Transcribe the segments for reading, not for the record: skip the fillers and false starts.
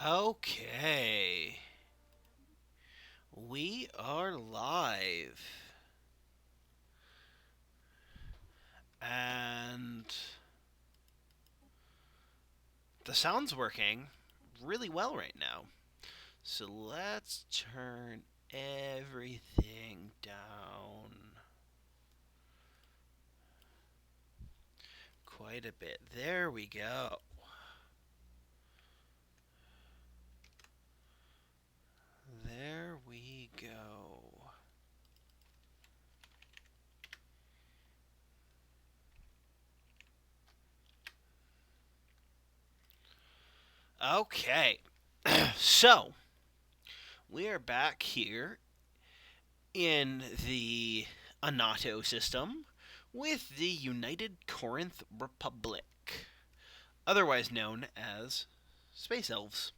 Okay. We are live. And the sound's working really well right now. So let's turn everything down quite a bit. There we go. There we go. Okay. So, we are back here in the Anato system with the United Corinth Republic, otherwise known as Space Elves.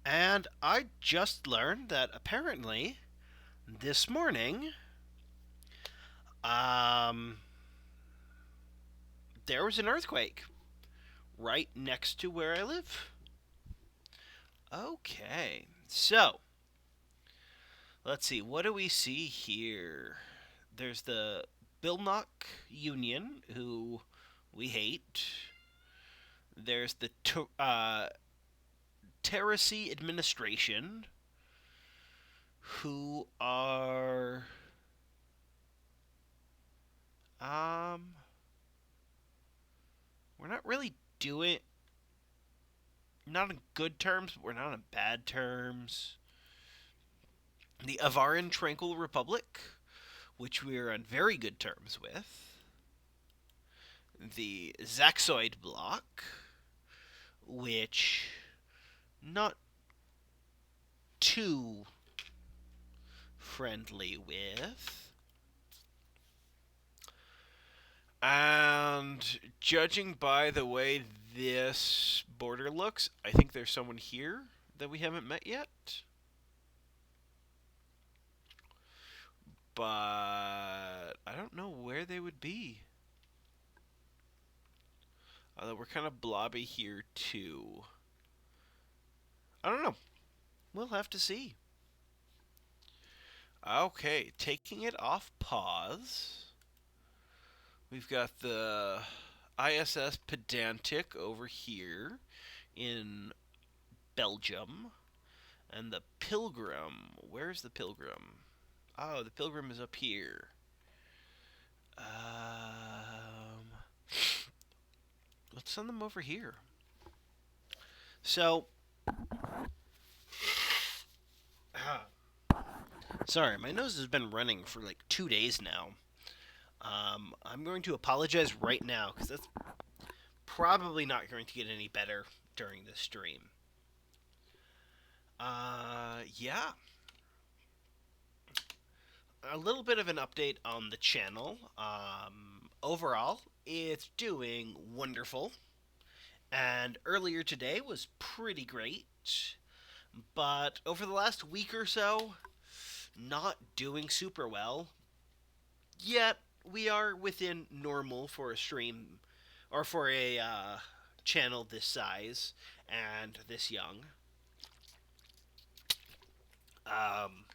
And I just learned that apparently this morning, um, there was an earthquake right next to where I live. Okay, so let's see. What do we see here? There's the Bilnock Union, who we hate. There's the Terracy Administration, who are um we're not really doing not on good terms, but we're not on bad terms. The Avaran Tranquil Republic, which we're on very good terms with. The Zaxoid Bloc, which not too friendly with. And judging by the way this border looks, I think there's someone here that we haven't met yet. But I don't know where they would be. Although we're kind of blobby here too. I don't know. We'll have to see. Okay, taking it off pause. We've got the ISS Pedantic over here in Belgium. And the Pilgrim. Where's the Pilgrim? Oh, the Pilgrim is up here. Let's send them over here. So, sorry, my nose has been running for like 2 days now. I'm going to apologize right now because that's probably not going to get any better during this stream. Yeah. A little bit of an update on the channel. Overall, it's doing wonderful. And earlier today was pretty great. But over the last week or so, not doing super well. Yet, we are within normal for a stream or for a channel this size and this young. Um,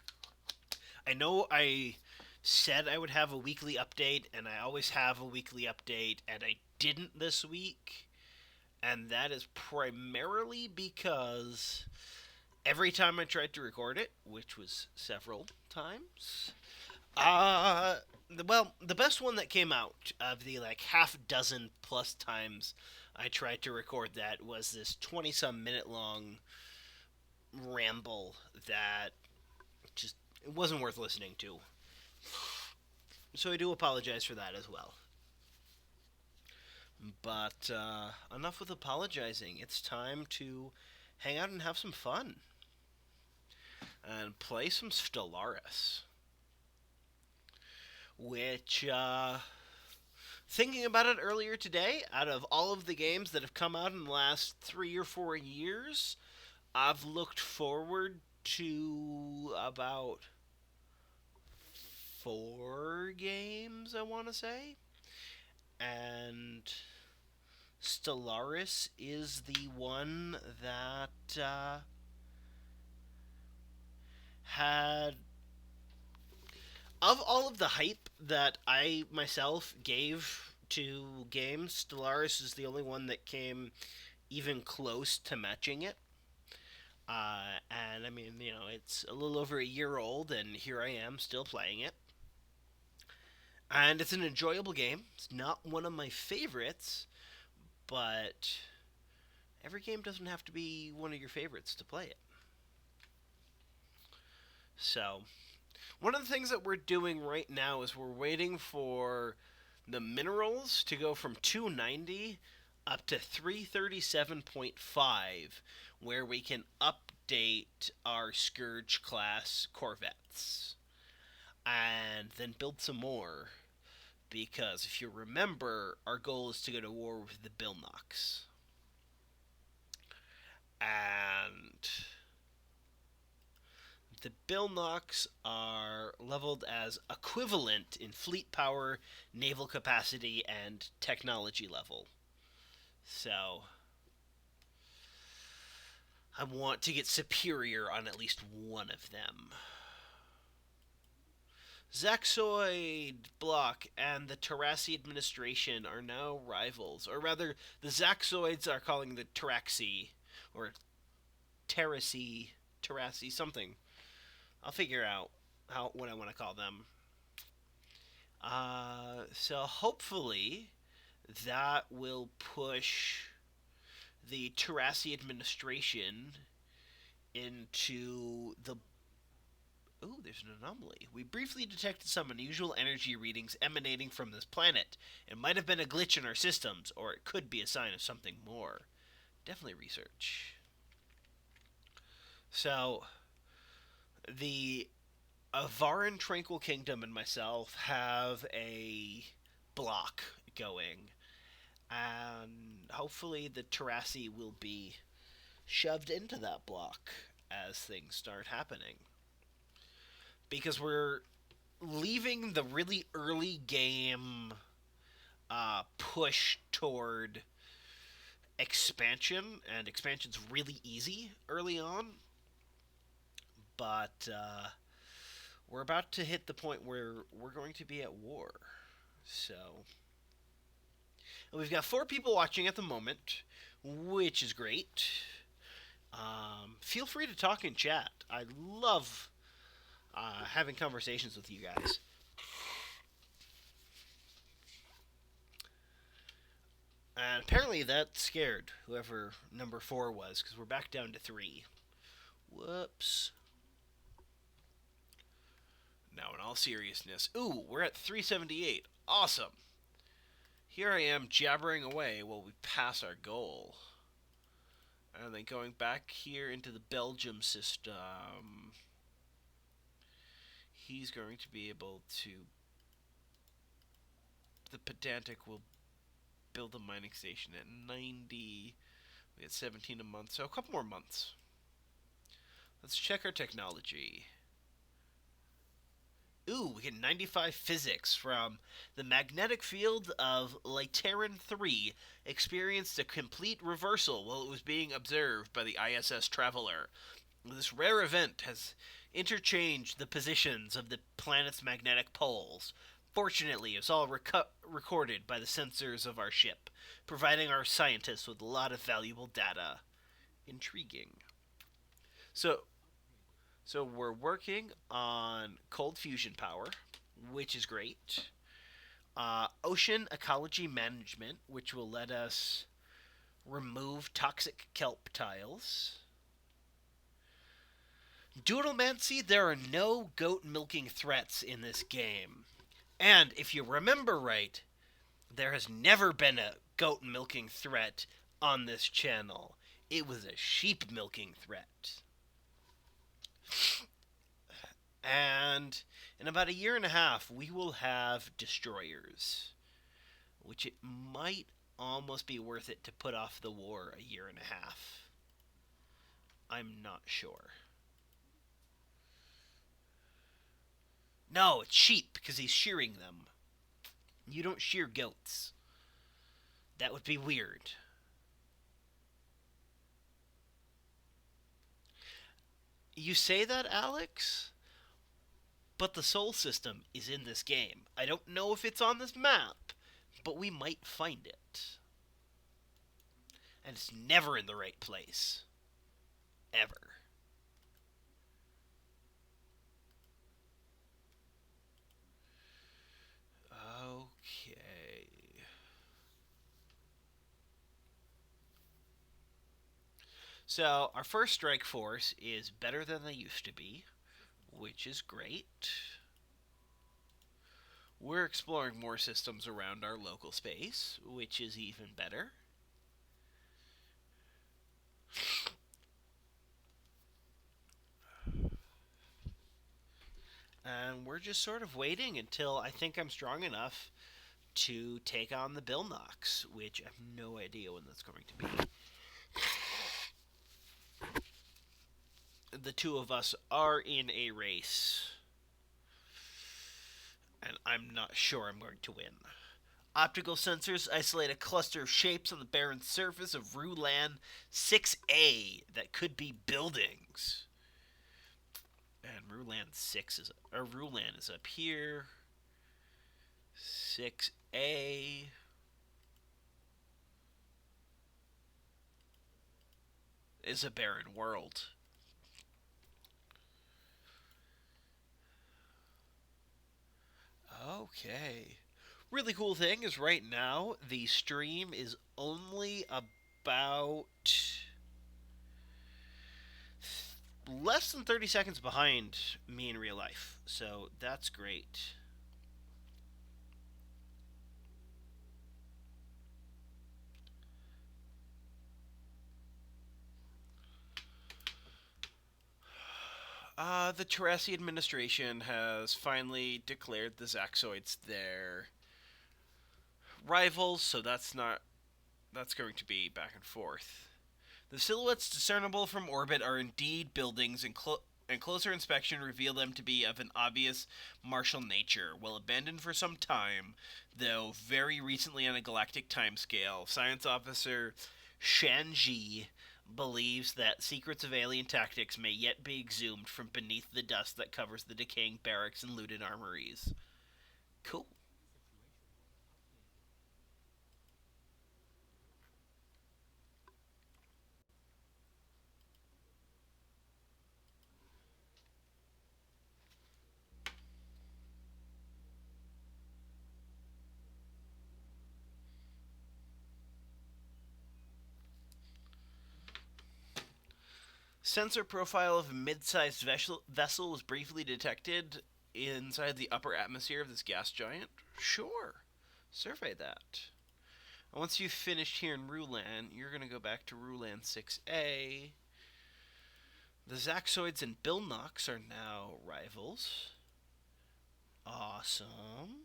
I know I said I would have a weekly update, and I always have a weekly update, and I didn't this week. And that is primarily because every time I tried to record it, which was several times, uh, well, the best one that came out of the like half dozen plus times I tried to record that was this 20 some minute long ramble that just it wasn't worth listening to. So I do apologize for that as well. But enough with apologizing. It's time to hang out and have some fun and play some Stellaris. Which, thinking about it earlier today, out of all of the games that have come out in the last 3 or 4 years, I've looked forward to about 4 games, I want to say. And Stellaris is the one that had, of all of the hype that I myself gave to games, Stellaris is the only one that came even close to matching it. And I mean, it's a little over a year old, and here I am still playing it. And it's an enjoyable game. It's not one of my favorites, but every game doesn't have to be one of your favorites to play it. So, one of the things that we're doing right now is we're waiting for the minerals to go from 290 up to 337.5, where we can update our Scourge class Corvettes. And then build some more. Because if you remember, our goal is to go to war with the Bilnox. And the Bilnox are leveled as equivalent in fleet power, naval capacity, and technology level. So I want to get superior on at least one of them. Zaxoid Block and the Terrassi administration are now rivals. Or rather, the Zaxoids are calling the Terraxi, or Terrassi, something. I'll figure out what I want to call them. So hopefully that will push the Terrassi administration into the... Ooh, there's an anomaly. We briefly detected some unusual energy readings emanating from this planet. It might have been a glitch in our systems, or it could be a sign of something more. Definitely research. So, the Avaran Tranquil Kingdom and myself have a block going. And hopefully the Terrassi will be shoved into that block as things start happening. Because we're leaving the really early game push toward expansion, and expansion's really easy early on, but we're about to hit the point where we're going to be at war. So, and we've got 4 people watching at the moment, which is great. Feel free to talk in chat. I love having conversations with you guys. And apparently that scared whoever number 4 was, because we're back down to 3. Whoops. Now, in all seriousness, ooh, we're at 378. Awesome. Here I am jabbering away while we pass our goal. And then going back here into the Belgium system... He's going to be able to... The Pedantic will build a mining station at 90. We had 17 a month, so a couple more months. Let's check our technology. Ooh, we get 95 physics from the magnetic field of Lateran 3 experienced a complete reversal while it was being observed by the ISS Traveler. This rare event has interchanged the positions of the planet's magnetic poles. Fortunately, it's all recorded by the sensors of our ship, providing our scientists with a lot of valuable data. Intriguing. So we're working on cold fusion power, which is great. Ocean ecology management, which will let us remove toxic kelp tiles. Doodlemancy, there are no goat milking threats in this game. And if you remember right, there has never been a goat milking threat on this channel. It was a sheep milking threat. And in about a year and a half, we will have destroyers, which it might almost be worth it to put off the war a year and a half. I'm not sure. No, it's sheep because he's shearing them. You don't shear goats. That would be weird. You say that, Alex, but the soul system is in this game. I don't know if it's on this map, but we might find it. And it's never in the right place. Ever. Okay. So, our first strike force is better than they used to be, which is great. We're exploring more systems around our local space, which is even better. And we're just sort of waiting until I think I'm strong enough to take on the Bill Knox, which I have no idea when that's going to be. The two of us are in a race, and I'm not sure I'm going to win. Optical sensors isolate a cluster of shapes on the barren surface of Rulan 6A that could be buildings. And Rulan is up here. 6A is a barren world. Okay. Really cool thing is right now the stream is only about less than 30 seconds behind me in real life. So that's great. The Terrasi administration has finally declared the Zaxoids their rivals, so that's going to be back and forth. The silhouettes discernible from orbit are indeed buildings, and closer inspection reveal them to be of an obvious martial nature. While abandoned for some time, though very recently on a galactic timescale, science officer Shanji believes that secrets of alien tactics may yet be exhumed from beneath the dust that covers the decaying barracks and looted armories. Cool. Sensor profile of a mid-sized vessel was briefly detected inside the upper atmosphere of this gas giant. Sure. Survey that. Once you've finished here in Rulan, you're going to go back to Rulan 6A. The Zaxoids and Bill Knox are now rivals. Awesome.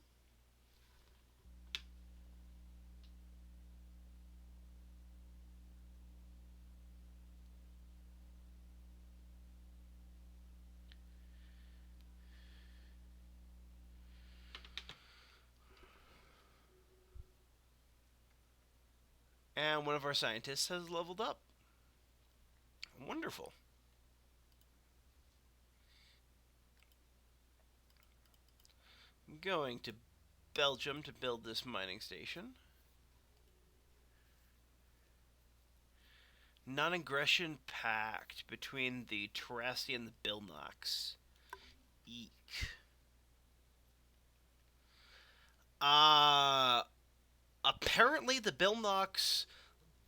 And one of our scientists has leveled up. Wonderful. I'm going to Belgium to build this mining station. Non-aggression pact between the Terrasi and the Bill Knox. Eek. Apparently the Bill Knox,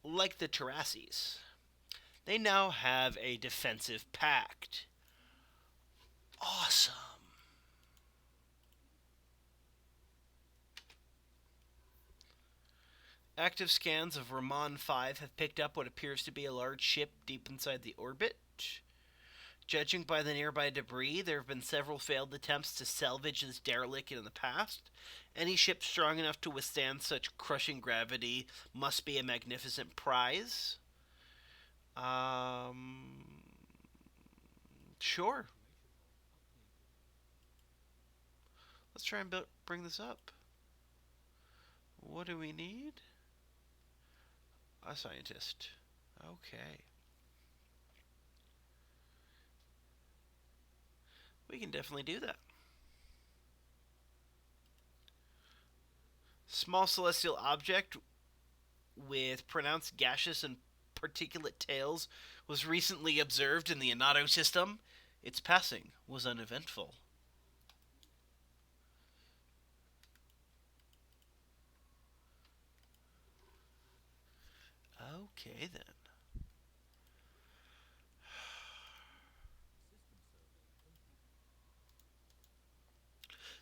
like the Terrasis, they now have a defensive pact. Awesome. Active scans of Ramon 5 have picked up what appears to be a large ship deep inside the orbit. Judging by the nearby debris, there have been several failed attempts to salvage this derelict in the past. Any ship strong enough to withstand such crushing gravity must be a magnificent prize. Um, sure. Let's try and bring this up. What do we need? A scientist. Okay. We can definitely do that. Small celestial object with pronounced gaseous and particulate tails was recently observed in the Anato system. Its passing was uneventful. Okay, then.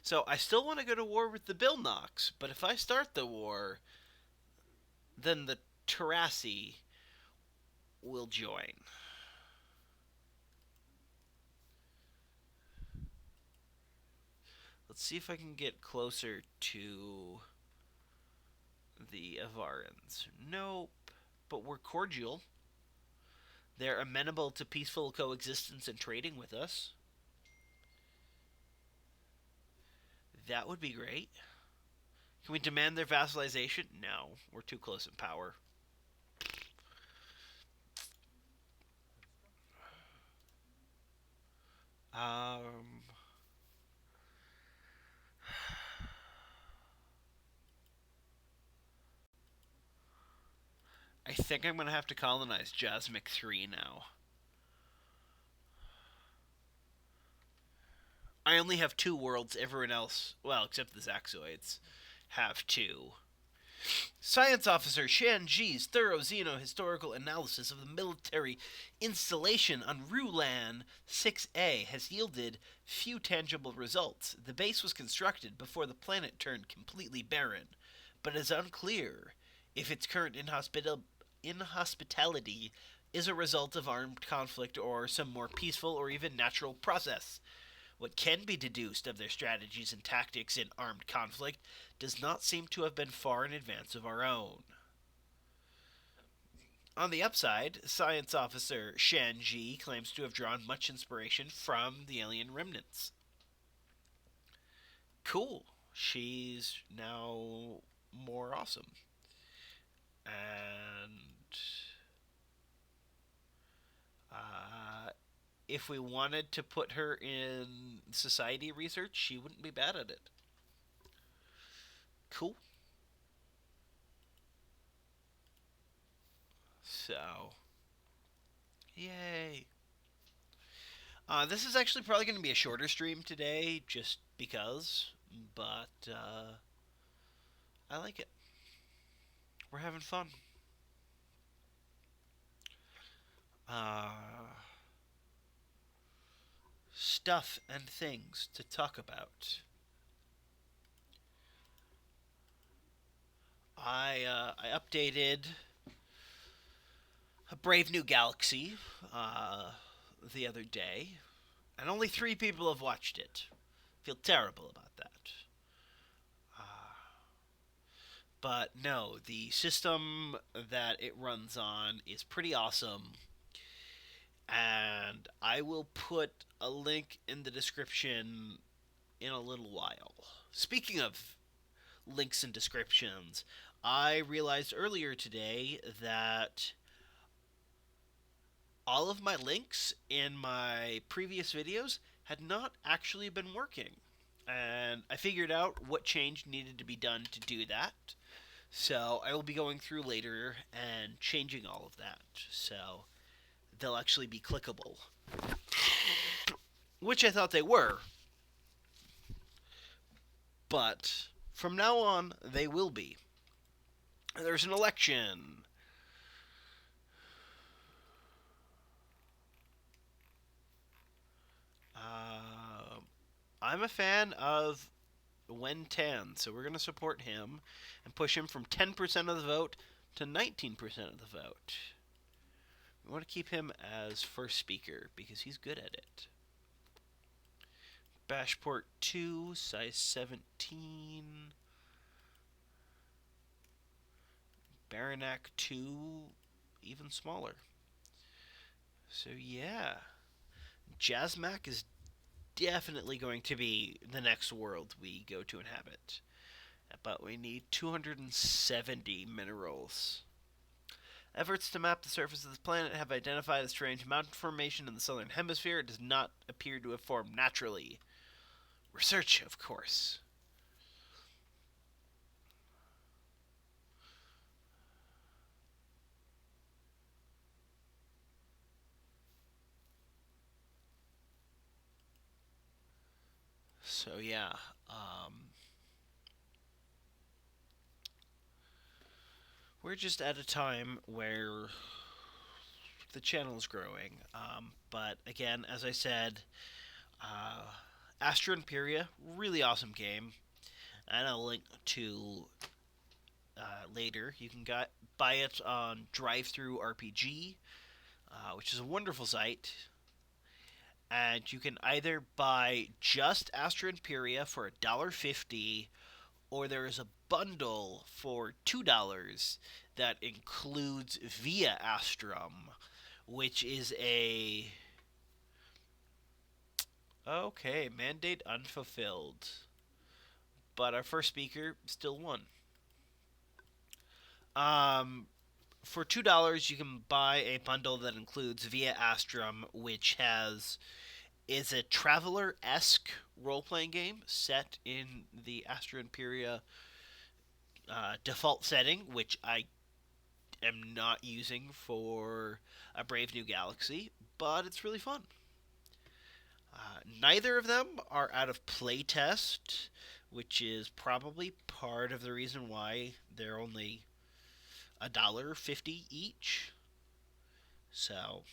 So I still want to go to war with the Billnox, but if I start the war, then the Terrassi will join. Let's see if I can get closer to the Avarans. Nope, but we're cordial. They're amenable to peaceful coexistence and trading with us. That would be great. Can we demand their vassalization? No, we're too close in power. Um, I think I'm going to have to colonize Jasmine 3 now. I only have 2 worlds. Everyone else, well, except the Zaxoids, have 2. Science Officer Shan Ji's thorough xeno-historical analysis of the military installation on Rulan 6A has yielded few tangible results. The base was constructed before the planet turned completely barren, but it is unclear if its current inhospitality is a result of armed conflict or some more peaceful or even natural process. What can be deduced of their strategies and tactics in armed conflict does not seem to have been far in advance of our own. On the upside, Science Officer Shan Ji claims to have drawn much inspiration from the alien remnants. Cool. She's now more awesome. And if we wanted to put her in society research, she wouldn't be bad at it. Cool. So, yay. This is actually probably going to be a shorter stream today, just because, but I like it. We're having fun. Uh, Stuff and things to talk about. I updated A Brave New Galaxy the other day, and only 3 people have watched it. Feel terrible about that. But no, the system that it runs on is pretty awesome, and I will put a link in the description in a little while. Speaking of links and descriptions, I realized earlier today that all of my links in my previous videos had not actually been working. And I figured out what change needed to be done to do that. So I will be going through later and changing all of that. So they'll actually be clickable. Which I thought they were. But from now on, they will be. There's an election. I'm a fan of Wen Tan, so we're going to support him and push him from 10% of the vote to 19% of the vote. We want to keep him as first speaker because he's good at it. Bashport 2, size 17. Baranak 2, even smaller. So yeah, Jasmac is definitely going to be the next world we go to inhabit. But we need 270 minerals. Efforts to map the surface of this planet have identified a strange mountain formation in the southern hemisphere. It does not appear to have formed naturally. Research, of course. So yeah, we're just at a time where the channel is growing. But again, as I said, uh, Astro Imperia, really awesome game, and I'll link to later. You can buy it on Drive Through RPG, which is a wonderful site. And you can either buy just Astro Imperia for $1.50, or there is a bundle for $2 that includes Via Astrum, which is a okay mandate unfulfilled. But our first speaker still won. Um, for $2, you can buy a bundle that includes Via Astrum, which is a traveler-esque role-playing game set in the Astro Imperia default setting, which I am not using for a Brave New Galaxy, but it's really fun. Neither of them are out of playtest, which is probably part of the reason why they're only $1.50 each. So,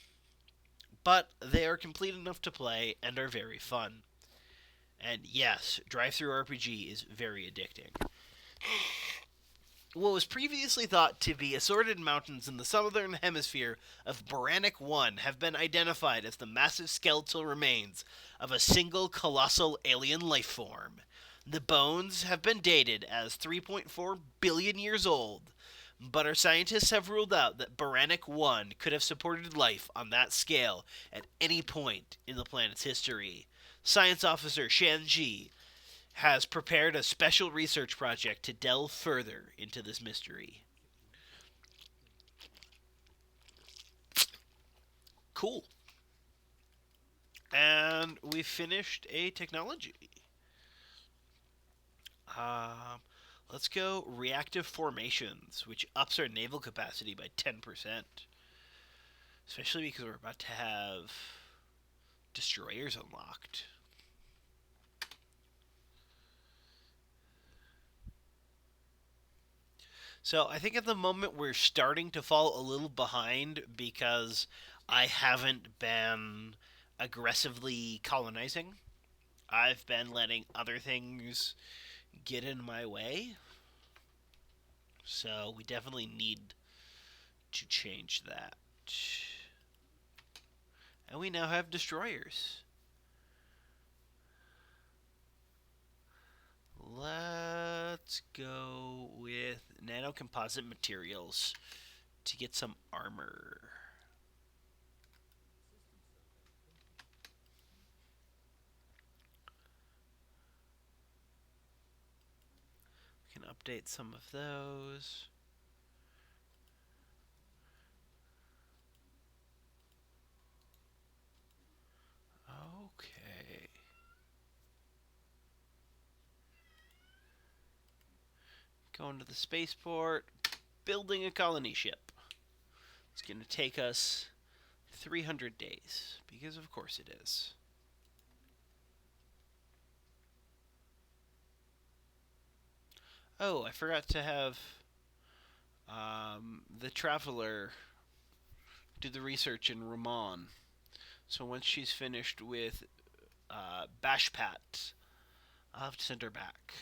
but they are complete enough to play and are very fun. And yes, Drive Through RPG is very addicting. What was previously thought to be assorted mountains in the southern hemisphere of Boranic 1 have been identified as the massive skeletal remains of a single colossal alien life form. The bones have been dated as 3.4 billion years old, but our scientists have ruled out that Boranic 1 could have supported life on that scale at any point in the planet's history. Science Officer Shanji has prepared a special research project to delve further into this mystery. Cool. And we finished a technology. Um, let's go reactive formations, which ups our naval capacity by 10%. Especially because we're about to have destroyers unlocked. So I think at the moment we're starting to fall a little behind because I haven't been aggressively colonizing. I've been letting other things get in my way. So we definitely need to change that. And we now have destroyers. Let's go with nanocomposite materials to get some armor. We can update some of those. Okay. Going to the spaceport, building a colony ship. It's going to take us 300 days, because of course it is. Oh, I forgot to have the Traveler do the research in Ramon. So once she's finished with Bashpat, I'll have to send her back.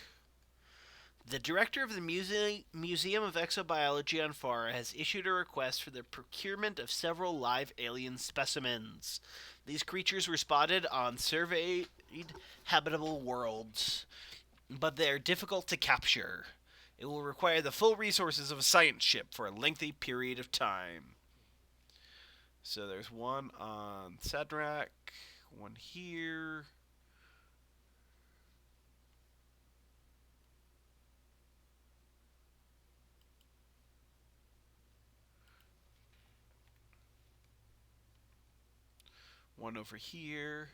The director of the Museum of Exobiology on Fara has issued a request for the procurement of several live alien specimens. These creatures were spotted on surveyed habitable worlds, but they are difficult to capture. It will require the full resources of a science ship for a lengthy period of time. So there's one on Sadrak, one here. One over here.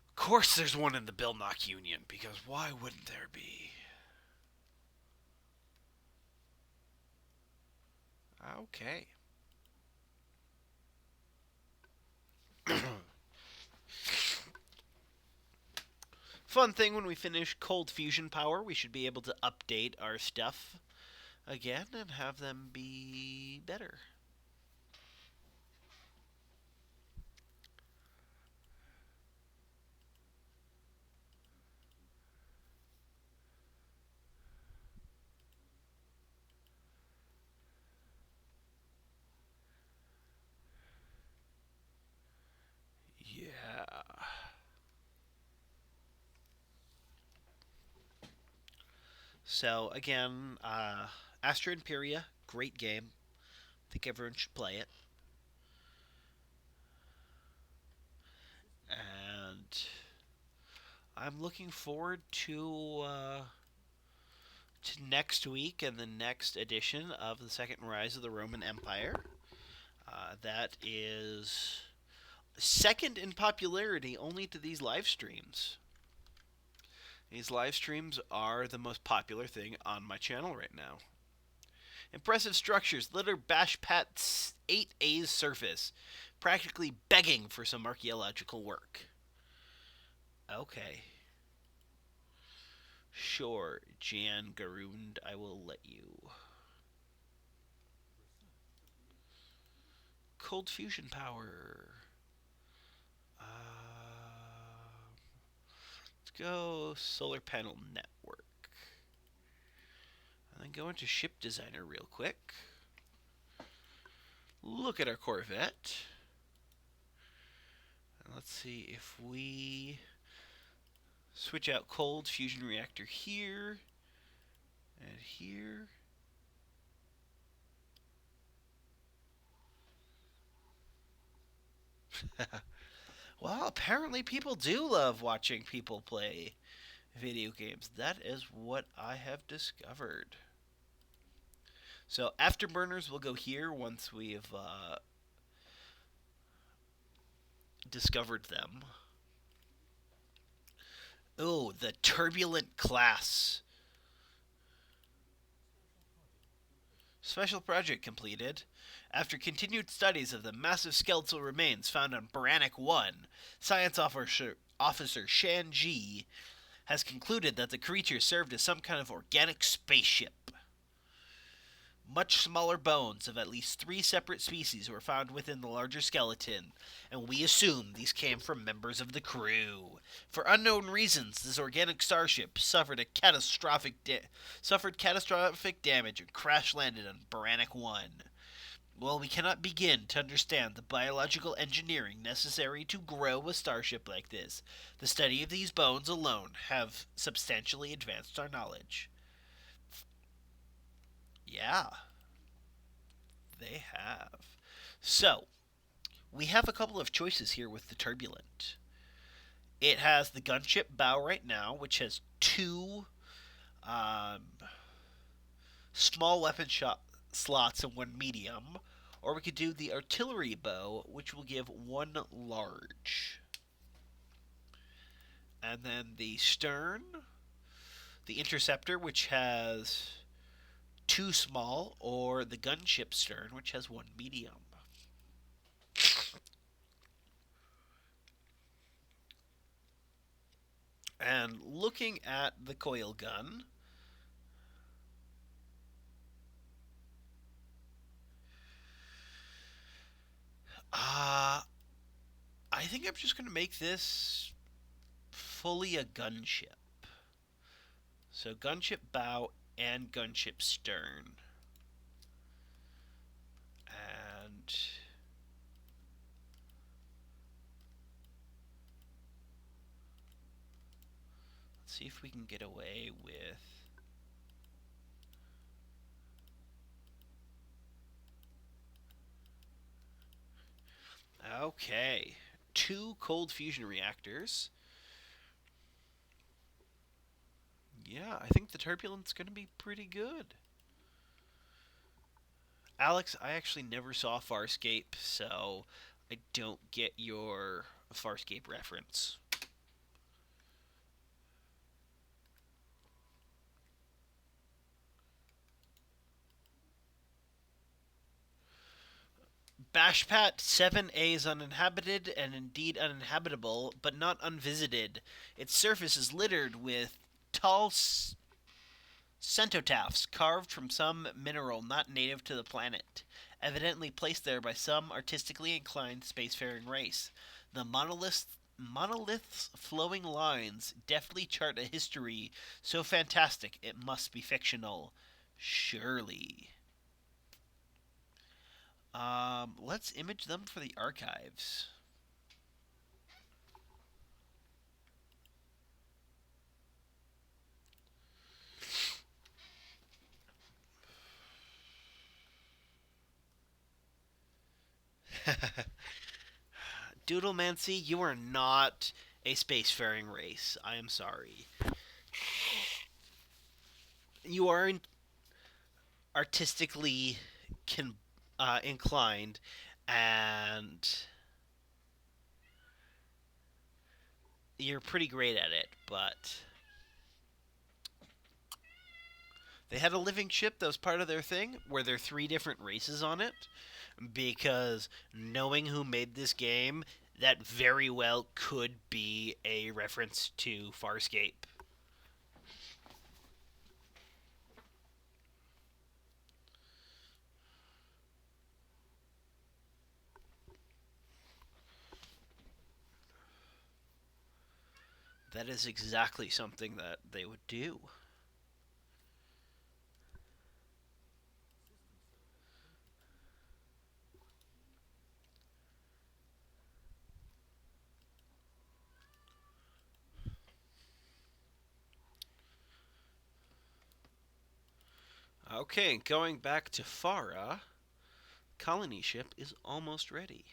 Of course there's one in the Bilnock Union, because why wouldn't there be? Okay. Fun thing, when we finish Cold Fusion Power, we should be able to update our stuff again and have them be better. Yeah. So again, Astra Imperia, great game. I think everyone should play it. And I'm looking forward to next week and the next edition of the Second Rise of the Roman Empire. That is second in popularity only to these live streams. These live streams are the most popular thing on my channel right now. Impressive structures litter Bashpat's 8A's surface, practically begging for some archaeological work. Okay. Sure, Jan Garund, I will let you. Cold fusion power. Let's go solar panel network. And then go into ship designer real quick. Look at our Corvette. And let's see if we switch out cold fusion reactor here and here. Well, apparently people do love watching people play video games. That is what I have discovered. So afterburners will go here once we've discovered them. Oh, the turbulent class. Special project completed. After continued studies of the massive skeletal remains found on Baranek 1, Science Officer Shan Ji has concluded that the creature served as some kind of organic spaceship. Much smaller bones of at least 3 separate species were found within the larger skeleton, and we assume these came from members of the crew. For unknown reasons, this organic starship suffered catastrophic damage and crash-landed on Baranek 1. While we cannot begin to understand the biological engineering necessary to grow a starship like this, the study of these bones alone have substantially advanced our knowledge. Yeah, they have. So, we have a couple of choices here with the Turbulent. It has the gunship bow right now, which has 2 small weapon slots and 1 medium. Or we could do the artillery bow, which will give 1 large. And then the stern, the interceptor, which has 2 small, or the gunship stern, which has 1 medium. And looking at the coil gun, I think I'm just going to make this fully a gunship. So gunship bow and gunship stern. And let's see if we can get away with... Okay. 2 cold fusion reactors. Yeah, I think the Turbulent's going to be pretty good. Alex, I actually never saw Farscape, so I don't get your Farscape reference. Bashpat 7A is uninhabited and indeed uninhabitable, but not unvisited. Its surface is littered with tall cenotaphs carved from some mineral not native to the planet, evidently placed there by some artistically inclined spacefaring race. The monolith's flowing lines deftly chart a history so fantastic it must be fictional. Surely. Let's image them for the archives. Doodlemancy, you are not a spacefaring race. I am sorry. You are artistically inclined, and you're pretty great at it, but they had a living ship that was part of their thing where there are three different races on it, because knowing who made this game, that very well could be a reference to Farscape. That is exactly something that they would do. Okay, going back to Farah, colony ship is almost ready.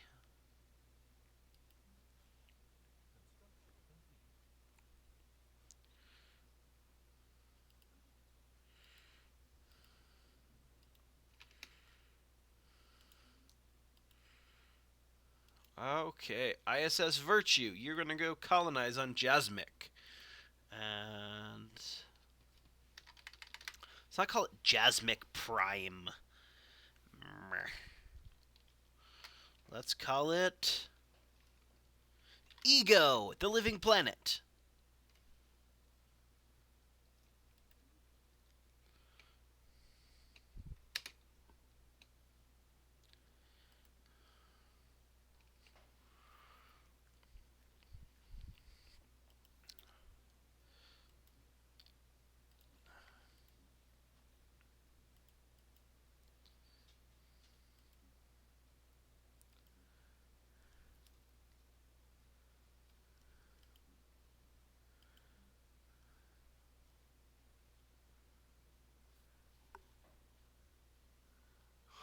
Okay, ISS Virtue, you're gonna go colonize on Jasmic. And let's not call it Jasmic Prime. Let's call it Ego, the living planet.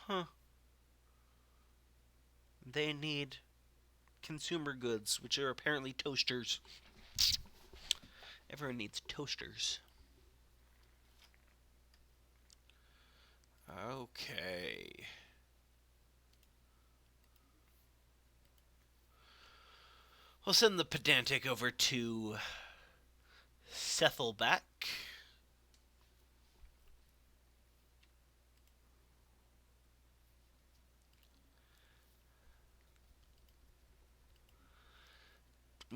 Huh. They need consumer goods, which are apparently toasters. Everyone needs toasters. Okay. We'll send the pedantic over to Sethelback.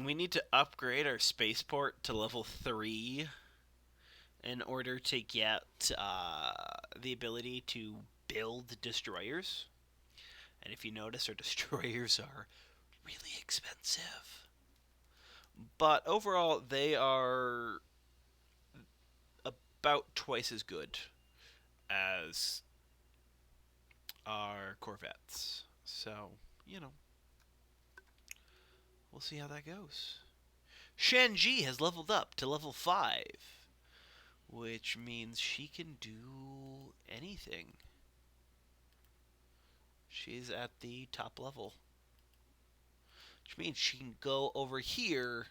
We need to upgrade our spaceport to level 3 in order to get the ability to build destroyers. And if you notice, our destroyers are really expensive. But overall, they are about twice as good as our corvettes. So, you know, we'll see how that goes. Shanji has leveled up to level 5, which means she can do anything. She's at the top level, which means she can go over here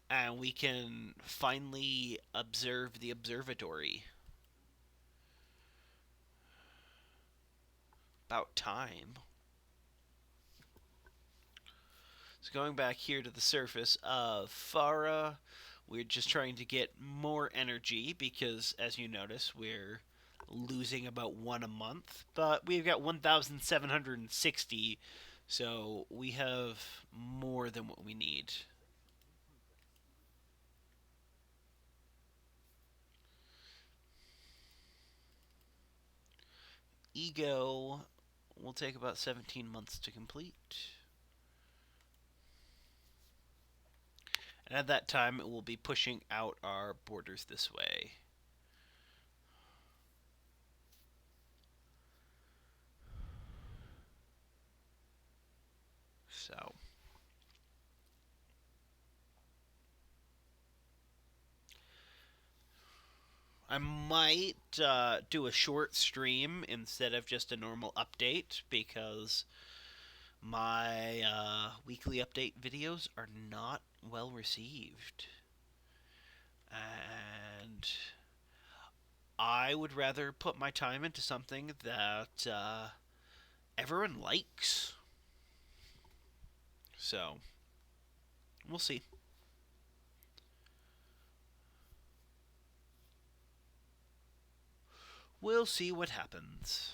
and we can finally observe the observatory. About time. So going back here to the surface of Farah, we're just trying to get more energy because, as you notice, we're losing about one a month. But we've got 1,760, so we have more than what we need. Ego will take about 17 months to complete. And at that time, it will be pushing out our borders this way. So, I might do a short stream instead of just a normal update because my weekly update videos are not well received. And I would rather put my time into something that everyone likes. So, we'll see. We'll see what happens.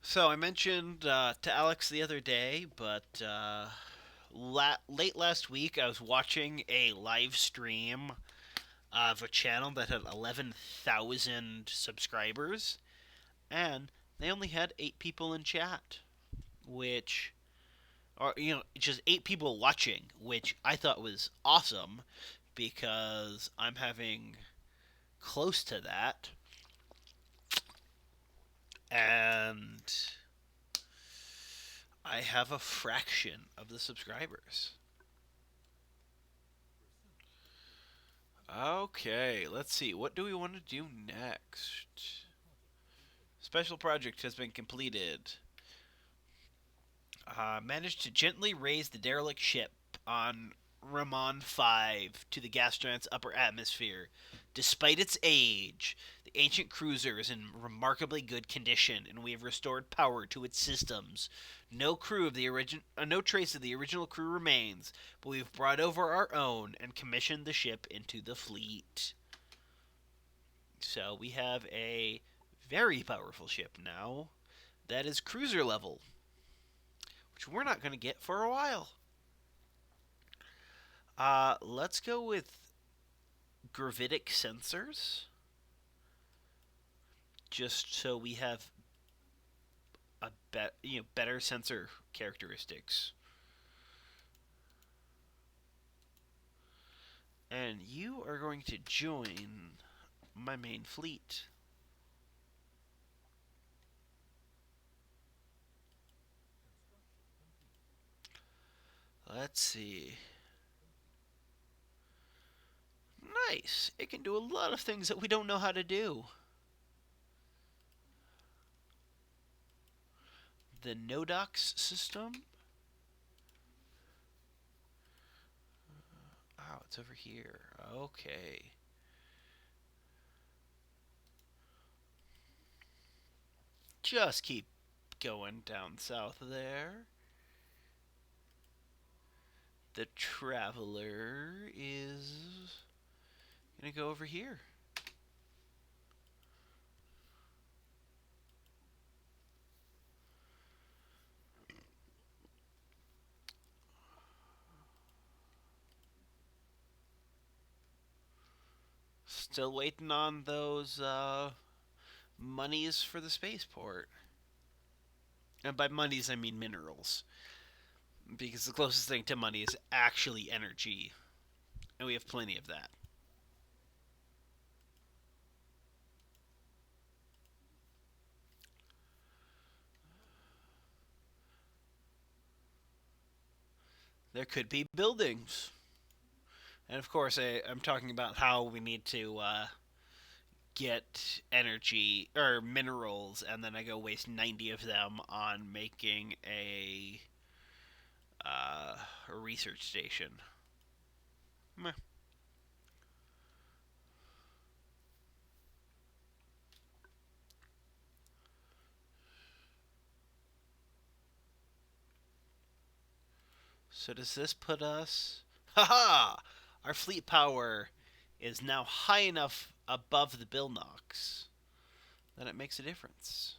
So I mentioned to Alex the other day, but late last week I was watching a live stream of a channel that had 11,000 subscribers, and they only had 8 people in chat, which, or just 8 people watching, which I thought was awesome because I'm having close to that, and I have a fraction of the subscribers. Okay, let's see. What do we want to do next? Special project has been completed. Managed to gently raise the derelict ship on Ramon 5 to the gas giant's upper atmosphere. Despite its age, the ancient cruiser is in remarkably good condition, and we have restored power to its systems. No trace of the original crew remains, but we've brought over our own and commissioned the ship into the fleet. So we have a very powerful ship now that is cruiser level, which we're not going to get for a while. Let's go with gravitic sensors, just so we have better sensor characteristics. And you are going to join my main fleet. Let's see. Nice. It can do a lot of things that we don't know how to do. The Nodox system. Oh, it's over here. Okay. Just keep going down south there. The Traveler is gonna go over here. Still waiting on those monies for the spaceport. And by monies, I mean minerals. Because the closest thing to money is actually energy. And we have plenty of that. There could be buildings. And of course, I'm talking about how we need to get energy or minerals, and then I go waste 90 of them on making a research station. Meh. So does this put us? Haha! Our fleet power is now high enough above the bill knocks that it makes a difference.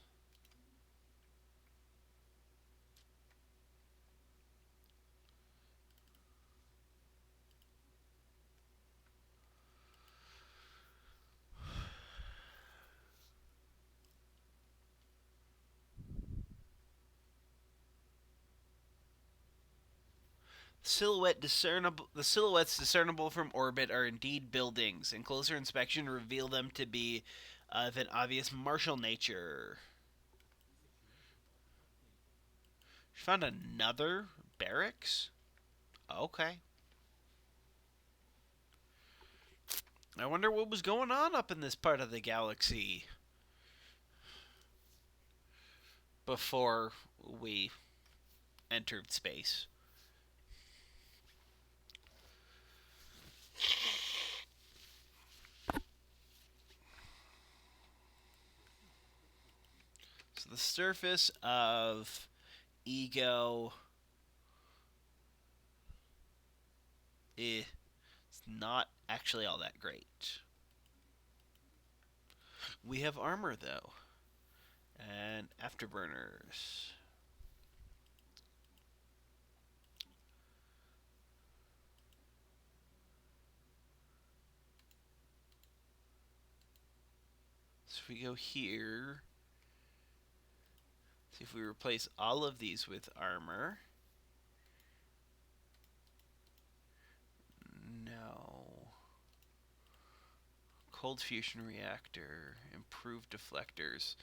The silhouettes discernible from orbit are indeed buildings, and closer inspection reveal them to be of an obvious martial nature. Found another barracks? Okay. I wonder what was going on up in this part of the galaxy before we entered space. So the surface of Ego is not actually all that great. We have armor though, and afterburners. So if we go here, see if we replace all of these with armor. No. Cold fusion reactor, improved deflectors.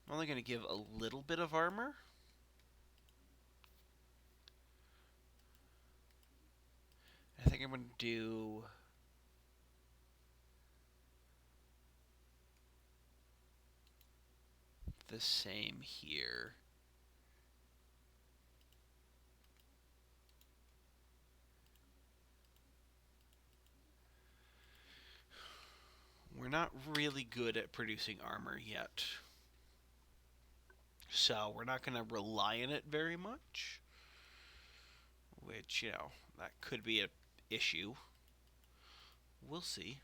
I'm only going to give a little bit of armor. I think I'm going to do the same here. We're not really good at producing armor yet. So we're not going to rely on it very much. Which, that could be an issue. We'll see.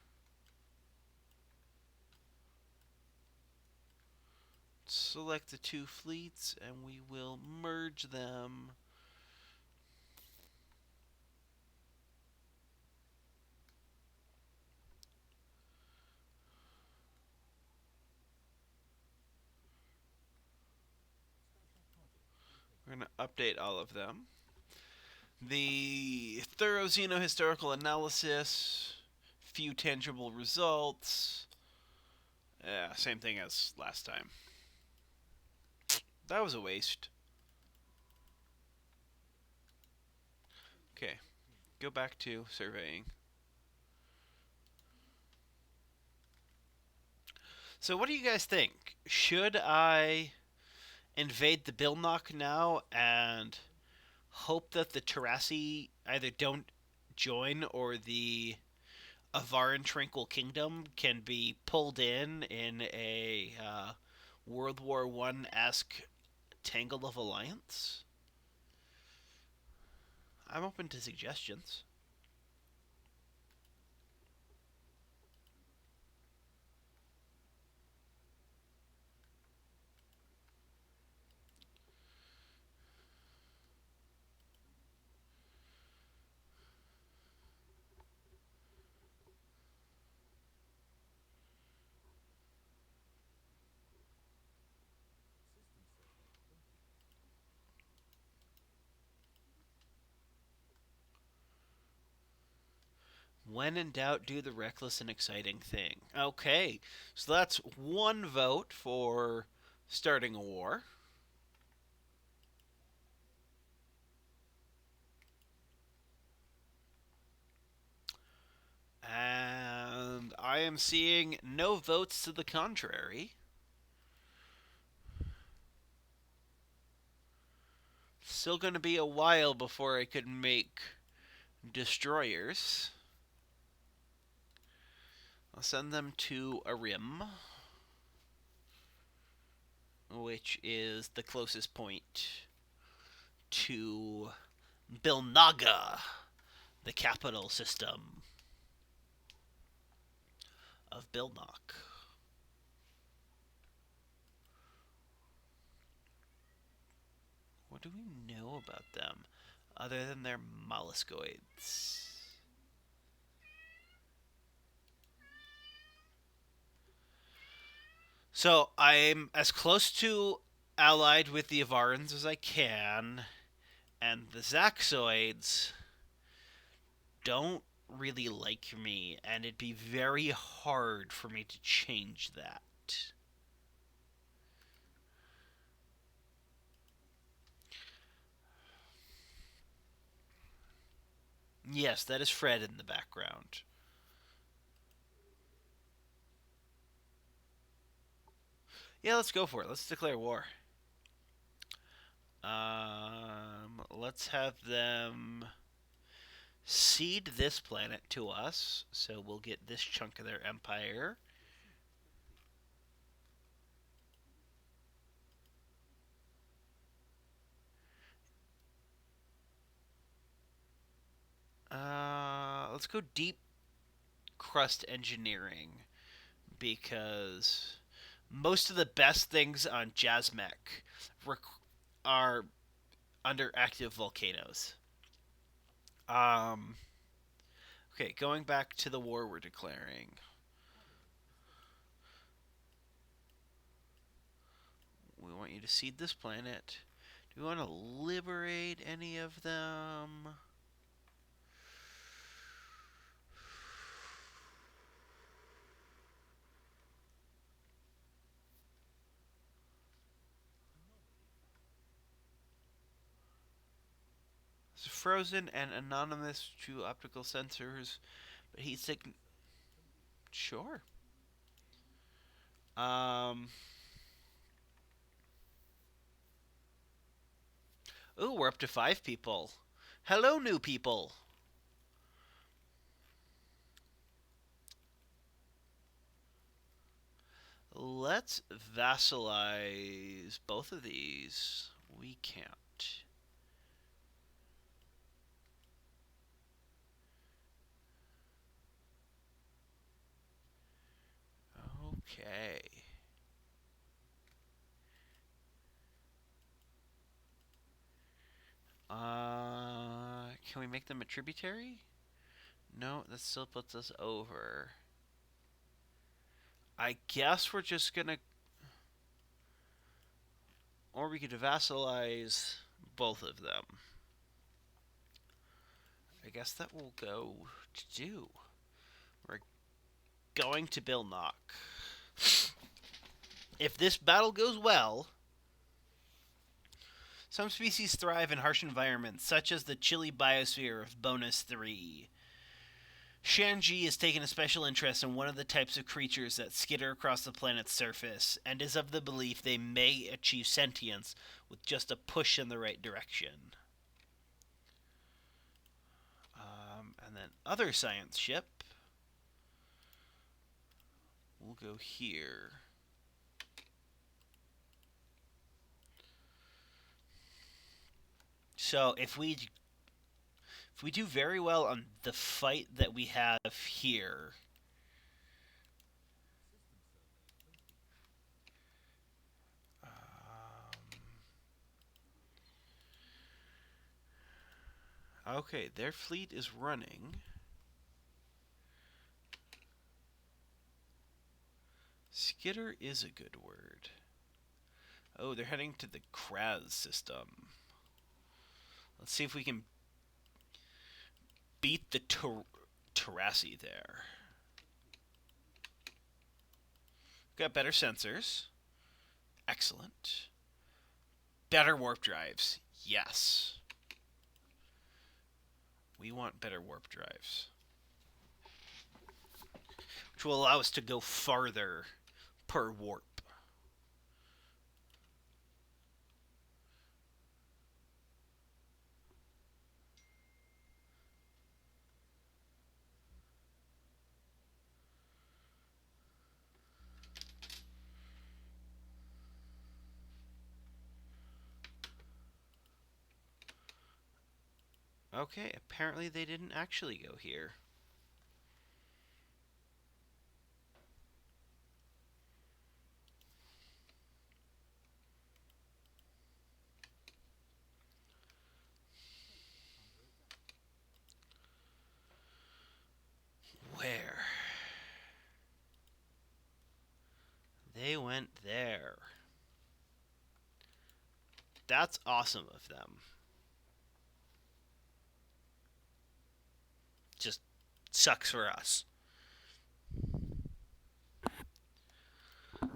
Select the two fleets and we will merge them. We're going to update all of them. The thorough xenohistorical analysis, few tangible results. Yeah, same thing as last time. That was a waste. Okay, go back to surveying. So what do you guys think? Should I invade the Bilnock now and hope that the Terrassi either don't join or the Avaran Tranquil Kingdom can be pulled in a World War I-esque tangle of alliance? I'm open to suggestions. When in doubt, do the reckless and exciting thing. Okay, so that's one vote for starting a war. And I am seeing no votes to the contrary. Still going to be a while before I could make destroyers. I'll send them to Arim, which is the closest point to Bilnaga, the capital system of Bilnok. What do we know about them other than they're molluscoids? So I'm as close to allied with the Avarans as I can, and the Zaxoids don't really like me, and it'd be very hard for me to change that. Yes, that is Fred in the background. Yeah, let's go for it. Let's declare war. Let's have them cede this planet to us, so we'll get this chunk of their empire. Let's go deep crust engineering, because most of the best things on Jasmec are under active volcanoes. Um, okay, going back to the war we're declaring. We want you to seed this planet. Do we want to liberate any of them? It's frozen and anonymous to optical sensors, but heat sick. Sure. Um. Ooh, we're up to 5 people. Hello, new people. Let's vassalize both of these. We can't. Okay. Can we make them a tributary? No, that still puts us over. I guess we're just gonna... Or we could vassalize both of them. I guess that will go to do. We're going to Bilnok. If this battle goes well, some species thrive in harsh environments, such as the chilly biosphere of Bonus 3. Shanji has taken a special interest in one of the types of creatures that skitter across the planet's surface, and is of the belief they may achieve sentience with just a push in the right direction. And then other science ship will go here. So if we do very well on the fight that we have here, okay, their fleet is running. Skitter is a good word. Oh, they're heading to the Kraz system. Let's see if we can beat the Terrassi there. Got better sensors. Excellent. Better warp drives. Yes. We want better warp drives, which will allow us to go farther per warp. Okay, apparently they didn't actually go here. Where? They went there. That's awesome of them. Just sucks for us.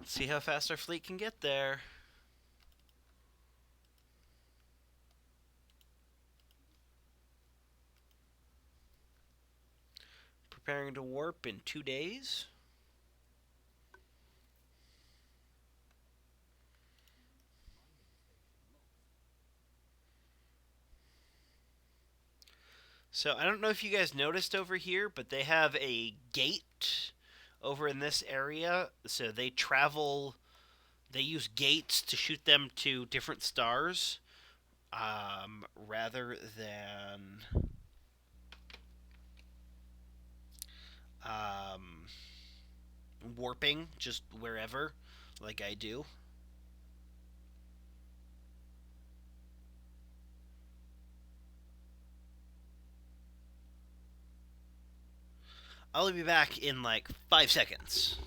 See how fast our fleet can get there. Preparing to warp in 2 days. So I don't know if you guys noticed over here, but they have a gate over in this area. So they travel. They use gates to shoot them to different stars, rather than um, warping just wherever, like I do. I'll be back in like 5 seconds.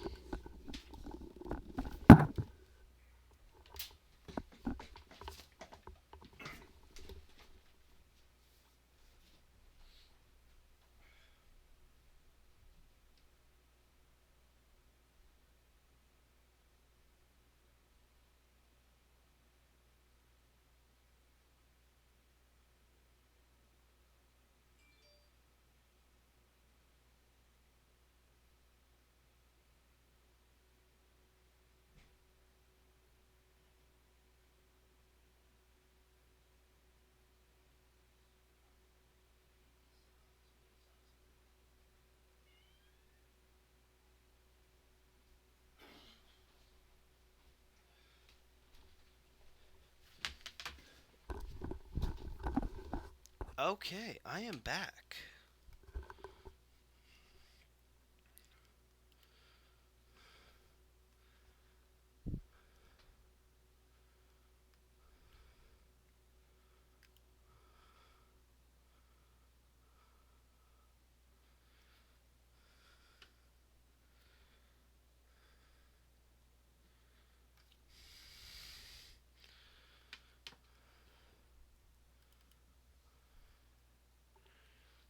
Okay, I am back.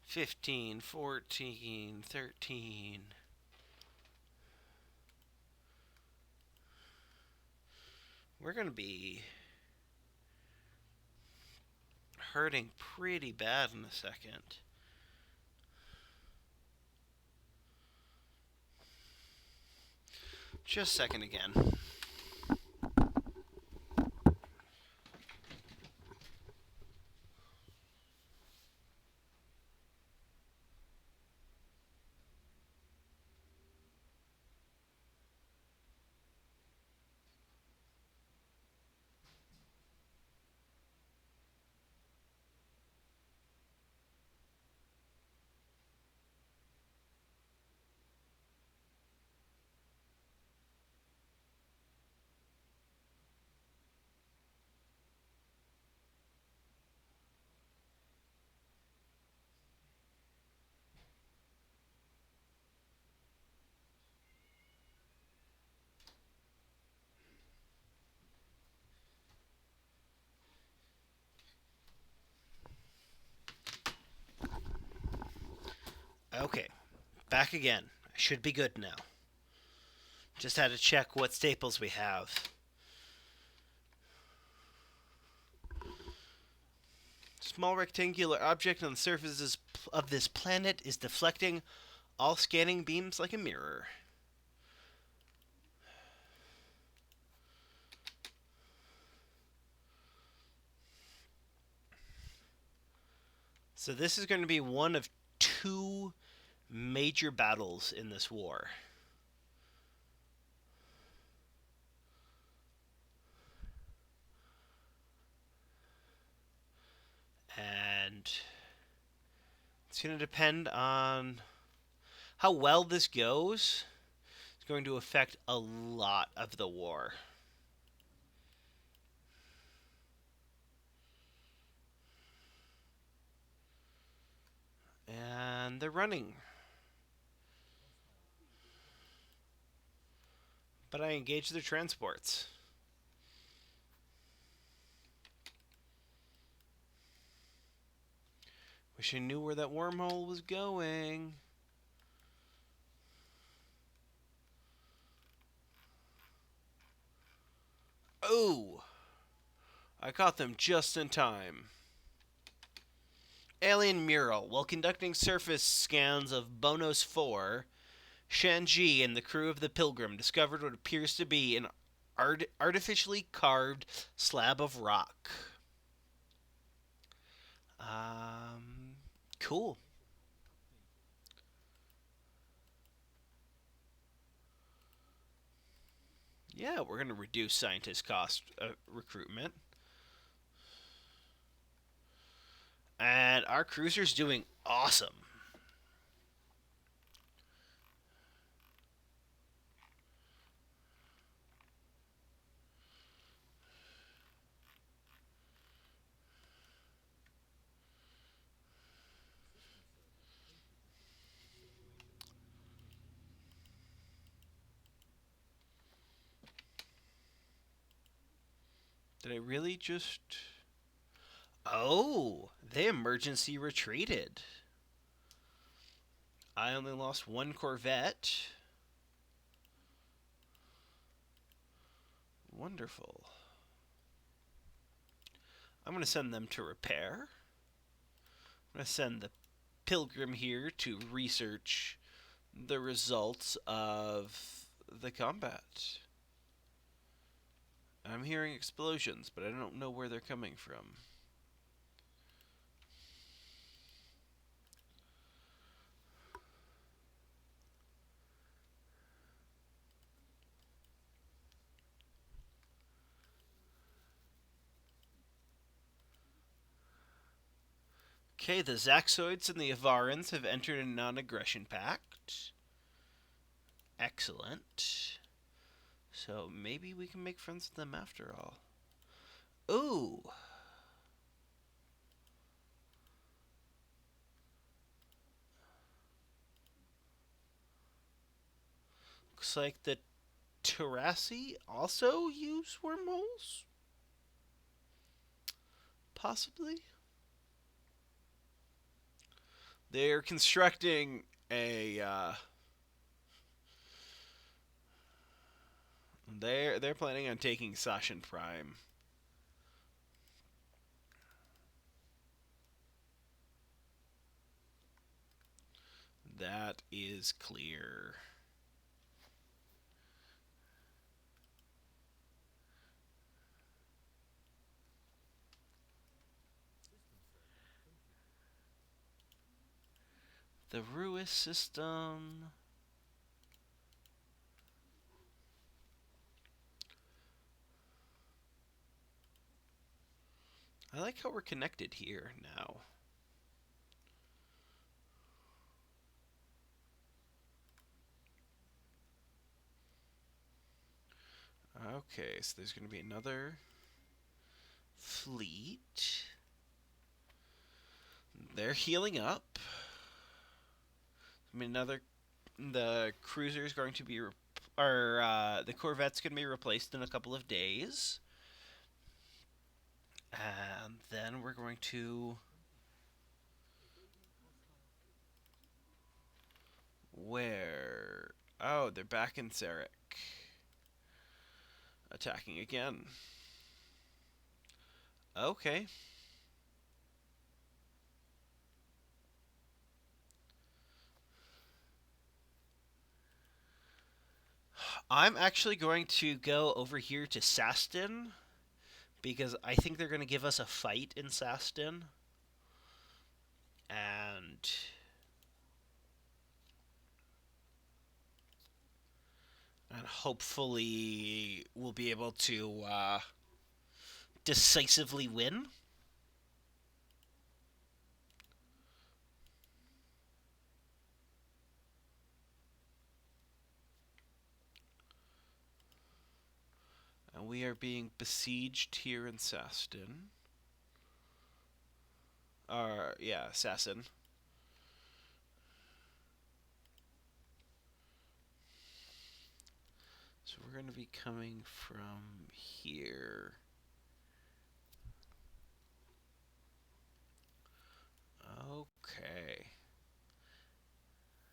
Fifteen, 14, 13. We're going to be hurting pretty bad in a second. Just a second again. Okay, back again. I should be good now. Just had to check what staples we have. Small rectangular object on the surface of this planet is deflecting all scanning beams like a mirror. So this is going to be one of 2 major battles in this war. And going to depend on how well this goes. It's going to affect a lot of the war. And they're running. But I engage their transports. Wish I knew where that wormhole was going. Oh! I caught them just in time. Alien mural. While conducting surface scans of Bonos 4, Shanji and the crew of the Pilgrim discovered what appears to be an artificially carved slab of rock. Cool. Yeah, we're going to reduce scientist cost recruitment. And our cruiser's doing awesome. Did I really just... Oh, they emergency retreated. I only lost one Corvette. Wonderful. I'm going to send them to repair. I'm going to send the Pilgrim here to research the results of the combat. I'm hearing explosions, but I don't know where they're coming from. Okay, the Zaxoids and the Avarans have entered a non-aggression pact. Excellent. So maybe we can make friends with them after all. Ooh. Looks like the Terrassi also use wormholes? Possibly? They're constructing a they're planning on taking Sashin Prime. That is clear. The Ruis system. I like how we're connected here now. Okay, so there's going to be another fleet. They're healing up. I mean, the cruiser is going to be, the Corvette's going to be replaced in a couple of days. And then we're going to... Where? Oh, they're back in Sarek. Attacking again. Okay. I'm actually going to go over here to Sastin, because I think they're going to give us a fight in Sastin. And hopefully we'll be able to decisively win. We are being besieged here in Saston. Yeah, Assassin. So we're going to be coming from here. Okay.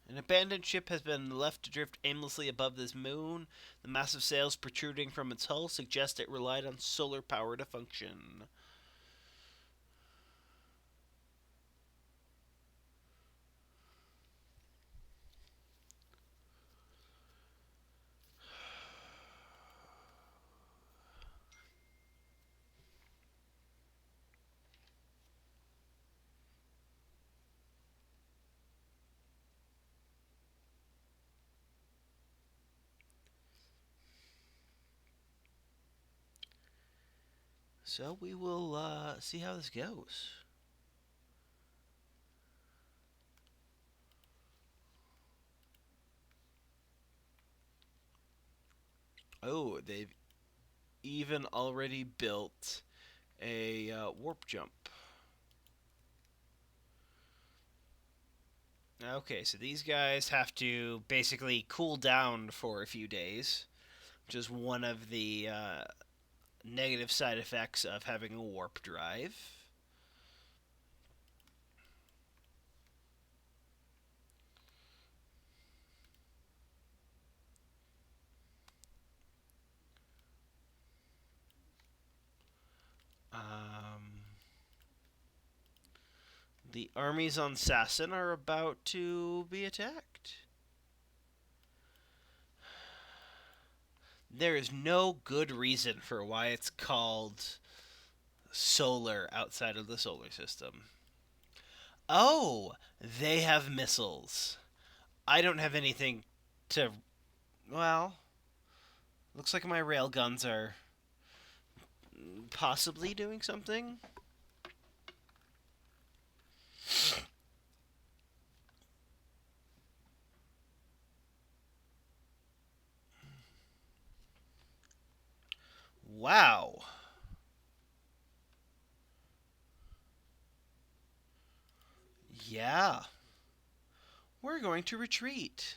An abandoned ship has been left to drift aimlessly above this moon. The massive sails protruding from its hull suggest it relied on solar power to function. So we will see how this goes. Oh, they've even already built a warp jump. Okay, so these guys have to basically cool down for a few days, which is one of the negative side effects of having a warp drive. Um, the armies on Sasson are about to be attacked. There is no good reason for why it's called solar outside of the solar system. Oh, they have missiles. I don't have anything to. Well, looks like my rail guns are possibly doing something. Wow. Yeah. We're going to retreat.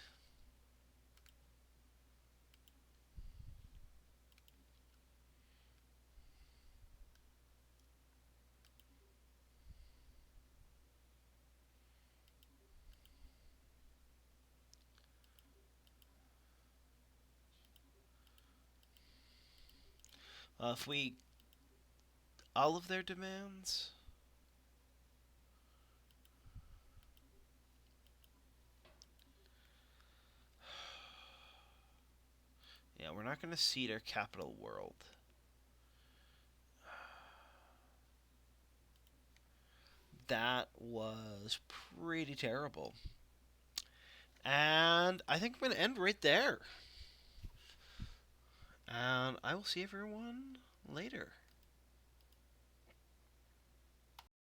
If we. All of their demands? Yeah, we're not going to cede our capital world. That was pretty terrible. And I think I'm going to end right there. And I will see everyone later.